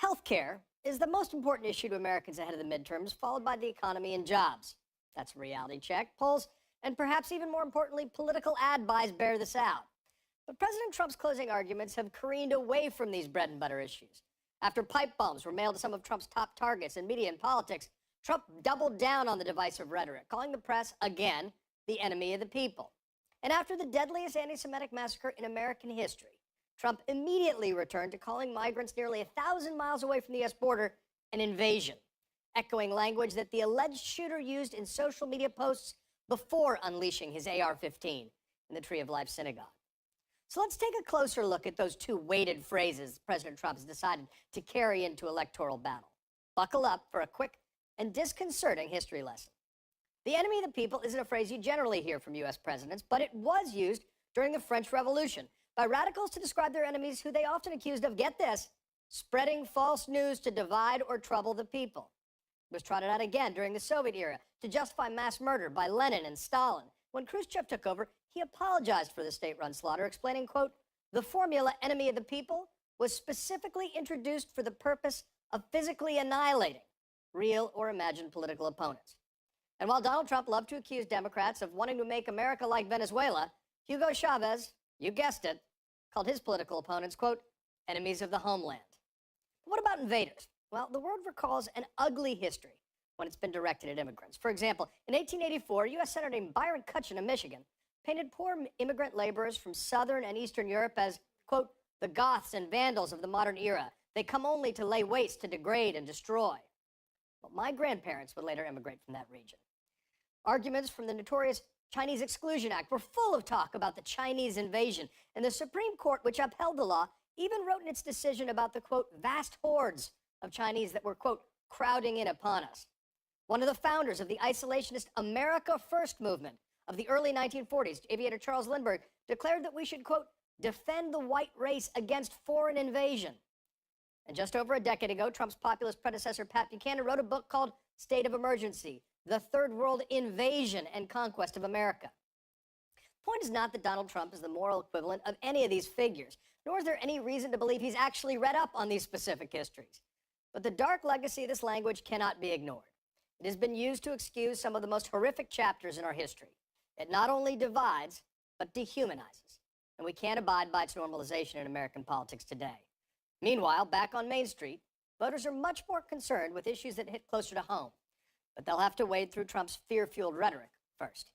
Healthcare is the most important issue to Americans ahead of the midterms, followed by the economy and jobs. That's a reality check. Polls, and perhaps even more importantly, political ad buys bear this out. But President Trump's closing arguments have careened away from these bread and butter issues. After pipe bombs were mailed to some of Trump's top targets in media and politics, Trump doubled down on the divisive rhetoric, calling the press, again, the enemy of the people. And after the deadliest anti-Semitic massacre in American history, Trump immediately returned to calling migrants nearly 1,000 miles away from the U.S. border an invasion, echoing language that the alleged shooter used in social media posts before unleashing his AR-15 in the Tree of Life synagogue. So let's take a closer look at those two weighted phrases President Trump has decided to carry into electoral battle. Buckle up for a quick and disconcerting history lesson. The enemy of the people isn't a phrase you generally hear from U.S. presidents, but it was used during the French Revolution by radicals to describe their enemies who they often accused of, get this, spreading false news to divide or trouble the people. It was trotted out again during the Soviet era to justify mass murder by Lenin and Stalin. When Khrushchev took over, he apologized for the state-run slaughter, explaining, quote, the formula enemy of the people was specifically introduced for the purpose of physically annihilating real or imagined political opponents. And while Donald Trump loved to accuse Democrats of wanting to make America like Venezuela, Hugo Chavez, you guessed it, called his political opponents, quote, enemies of the homeland. But what about invaders? Well, the word recalls an ugly history when it's been directed at immigrants. For example, in 1884, a U.S. Senator named Byron Cutchin of Michigan painted poor immigrant laborers from Southern and Eastern Europe as, quote, the Goths and Vandals of the modern era. They come only to lay waste, to degrade and destroy. Well, my grandparents would later immigrate from that region. Arguments from the notorious Chinese Exclusion Act were full of talk about the Chinese invasion, and the Supreme Court, which upheld the law, even wrote in its decision about the, quote, vast hordes of Chinese that were, quote, crowding in upon us. One of the founders of the isolationist America First movement of the early 1940s, aviator Charles Lindbergh, declared that we should, quote, defend the white race against foreign invasion. And just over a decade ago, Trump's populist predecessor, Pat Buchanan, wrote a book called State of Emergency, The Third World Invasion and Conquest of America. The point is not that Donald Trump is the moral equivalent of any of these figures, nor is there any reason to believe he's actually read up on these specific histories. But the dark legacy of this language cannot be ignored. It has been used to excuse some of the most horrific chapters in our history. It not only divides, but dehumanizes. And we can't abide by its normalization in American politics today. Meanwhile, back on Main Street, voters are much more concerned with issues that hit closer to home. But they'll have to wade through Trump's fear-fueled rhetoric first.